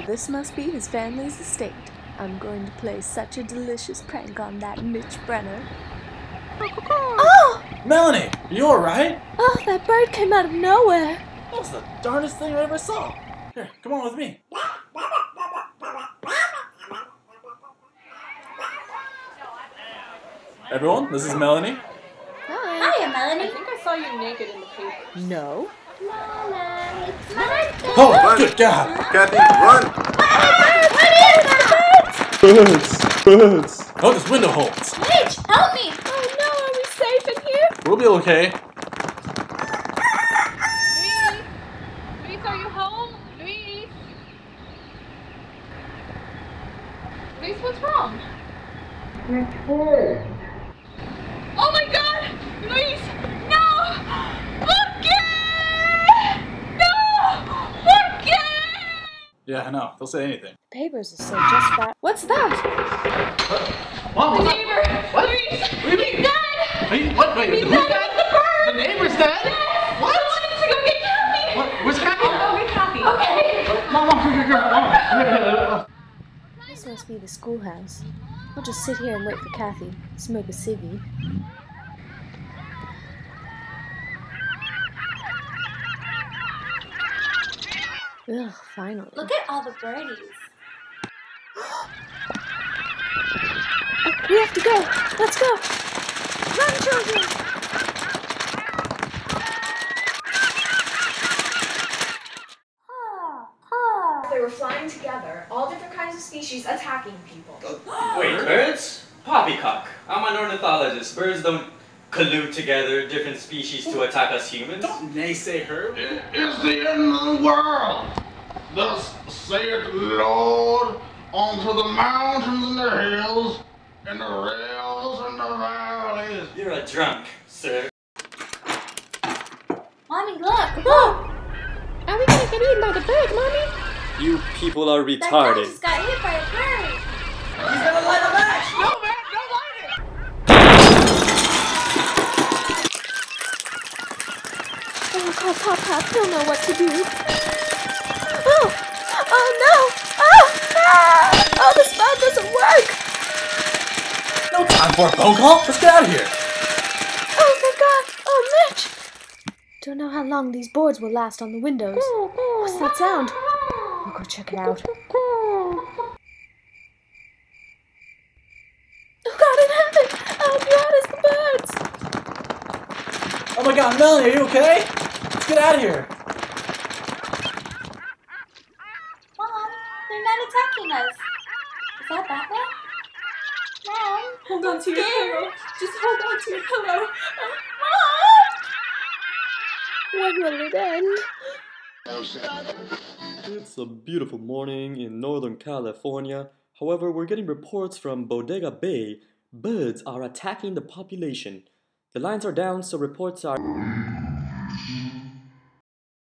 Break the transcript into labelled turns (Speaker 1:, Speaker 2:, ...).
Speaker 1: this must be his family's estate. I'm going to play such a delicious prank on that Mitch Brenner. Oh!
Speaker 2: Melanie, are you alright?
Speaker 1: Oh, that bird came out of nowhere.
Speaker 2: That was the darndest thing I ever saw. Here, come on with me. Everyone, this is Melanie.
Speaker 1: Hi.
Speaker 3: Hiya, Melanie.
Speaker 4: I think I saw you naked in the paper.
Speaker 1: No.
Speaker 3: Mama, it's my birthday.
Speaker 2: Oh, good God!
Speaker 5: Kathy, run!
Speaker 2: Birds! Oh, this window holds.
Speaker 3: Mitch, help me!
Speaker 1: Oh no, are we safe in here?
Speaker 2: We'll be okay.
Speaker 4: Luis, are you home? Luis? Luis, what's wrong? Oh my God! Luis! No! ¿Por qué? No! ¿Por qué?
Speaker 2: Yeah, I know. They'll say anything.
Speaker 1: Papers will say just that. What's that?
Speaker 2: Mom,
Speaker 4: The
Speaker 2: what's
Speaker 4: neighbor!
Speaker 2: What?
Speaker 4: Luis!
Speaker 2: What do you mean?
Speaker 4: He's dead!
Speaker 2: Wait, what? Wait,
Speaker 4: He's
Speaker 2: who's
Speaker 4: dead!
Speaker 2: dead?
Speaker 4: The bird!
Speaker 2: The neighbor's dead?
Speaker 4: Yes!
Speaker 2: What?
Speaker 4: I wanted to go get Kathy!
Speaker 2: What? Where's Kathy?
Speaker 4: I'll go get Kathy. Okay.
Speaker 2: Mom.
Speaker 1: This must be the schoolhouse. I'll just sit here and wait for Kathy. Smoke a ciggy. Ugh, finally.
Speaker 3: Look at all the birdies.
Speaker 1: Oh, we have to go. Let's go. Run, children.
Speaker 6: They were flying together, all different kinds of species attacking people.
Speaker 7: Wait, birds? Poppycock. I'm an ornithologist. Birds don't collude together, different species to attack us humans.
Speaker 2: Don't naysay her.
Speaker 8: It is the end of the world. Thus saith the Lord unto the mountains and the hills, and the rills and the valleys.
Speaker 7: You're a drunk, sir.
Speaker 3: Mommy, look!
Speaker 1: Oh! Are we gonna get eaten by the bird, Mommy?
Speaker 7: You people are
Speaker 3: That guy
Speaker 7: retarded.
Speaker 3: just got hit by a bird.
Speaker 2: He's gonna light a match!
Speaker 8: No, man, don't light it!
Speaker 1: Oh, call Pop, he'll know what to do. Oh! Oh no! Oh! Ah! Oh, this phone doesn't work!
Speaker 2: No time for a phone call. Let's get out of here.
Speaker 1: Oh, thank God! Oh, Mitch! Don't know how long these boards will last on the windows. What's that sound? I'll go check it out. Oh God, in heaven! Oh God, it's the birds!
Speaker 2: Oh my God, Melanie, are you okay? Let's get out of here.
Speaker 3: Mom, they're not attacking us. Is that Batman? Mom,
Speaker 4: Hold on to your pillow. Just hold on to your pillow.
Speaker 1: When will it end?
Speaker 9: It's a beautiful morning in Northern California. However, we're getting reports from Bodega Bay. Birds are attacking the population. The lines are down, so reports are...